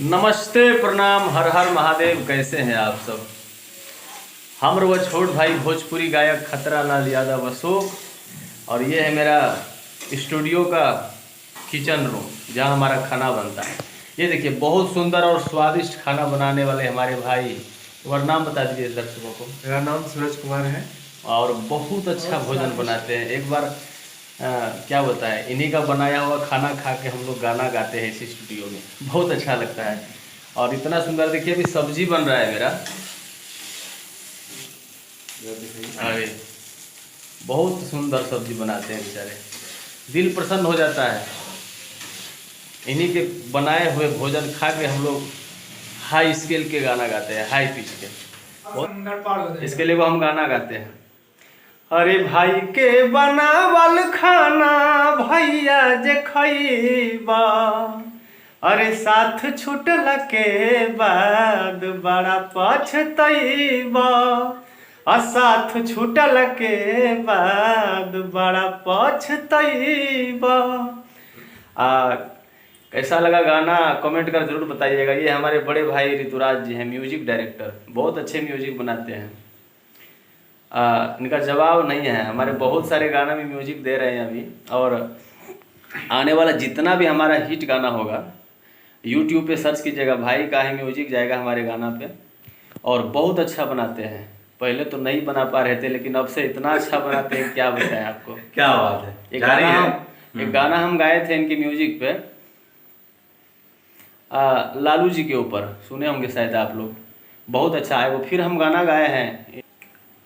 नमस्ते, प्रणाम, हर हर महादेव। कैसे हैं आप सब। हम वो छोट भाई भोजपुरी गायक खतरा लाल यादव अशोक, और ये है मेरा स्टूडियो का किचन रूम जहां हमारा खाना बनता है। ये देखिए, बहुत सुंदर और स्वादिष्ट खाना बनाने वाले हमारे भाई। तुम्हारा नाम बता दीजिए दर्शकों को। मेरा नाम सूरज कुमार है और बहुत अच्छा भोजन बनाते हैं। एक बार क्या बताएं, इन्हीं का बनाया हुआ खाना खा के हम लोग गाना गाते हैं इस स्टूडियो में। बहुत अच्छा लगता है। और इतना सुंदर, देखिए अभी सब्जी बन रहा है मेरा। अरे बहुत सुंदर सब्जी बनाते हैं बेचारे, दिल प्रसन्न हो जाता है। इन्हीं के बनाए हुए भोजन खा के हम लोग हाई स्केल के गाना गाते हैं, हाई पिच के। इसके लिए वो हम गाना गाते हैं। अरे भाई के बनावल खाना भैया जे खइबा, अरे साथ छूटल के बाद बड़ा पछतइबा। साथ छूटल के बाद बड़ा पछतइबा। कैसा लगा गाना कमेंट कर जरूर बताइएगा। ये हमारे बड़े भाई ऋतुराज जी हैं, म्यूजिक डायरेक्टर, बहुत अच्छे म्यूजिक बनाते हैं। इनका जवाब नहीं है। हमारे बहुत सारे गाना में म्यूजिक दे रहे हैं अभी, और आने वाला जितना भी हमारा हिट गाना होगा यूट्यूब पे सर्च कीजिएगा, भाई का ही म्यूजिक जाएगा हमारे गाना पे। और बहुत अच्छा बनाते हैं। पहले तो नहीं बना पा रहे थे, लेकिन अब से इतना अच्छा बनाते हैं, क्या बताएं आपको। क्या बात है। एक गाना हम गाए थे इनके म्यूजिक पे, लालू जी के ऊपर, सुने होंगे शायद आप लोग। बहुत अच्छा है वो। फिर हम गाना गाए हैं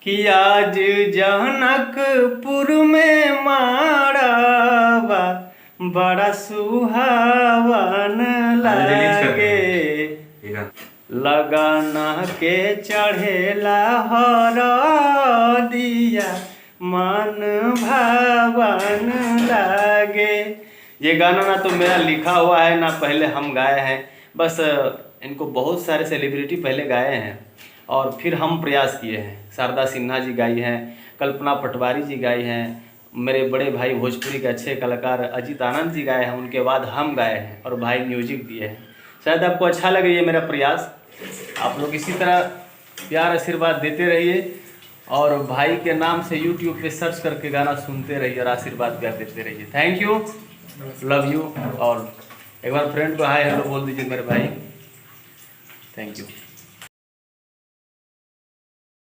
कि आज जनकपुर में माड़वा बड़ा सुहावन लागे, लगाना के चढ़ेला हर दिया मन भावन लागे। ये गाना ना तो मेरा लिखा हुआ है, ना पहले हम गाए हैं। बस इनको बहुत सारे सेलिब्रिटी पहले गाए हैं और फिर हम प्रयास किए हैं। शारदा सिन्हा जी गाई हैं, कल्पना पटवारी जी गाई हैं, मेरे बड़े भाई भोजपुरी के अच्छे कलाकार अजीत आनंद जी गाए हैं, उनके बाद हम गाए हैं और भाई म्यूजिक दिए हैं। शायद आपको अच्छा लगे ये मेरा प्रयास। आप लोग इसी तरह प्यार आशीर्वाद देते रहिए, और भाई के नाम से यूट्यूब पे सर्च करके गाना सुनते रहिए और आशीर्वाद प्यार देते रहिए। Thank you, love you. और एक बार फ्रेंड को हाय हेलो बोल दीजिए मेरे भाई। Thank you.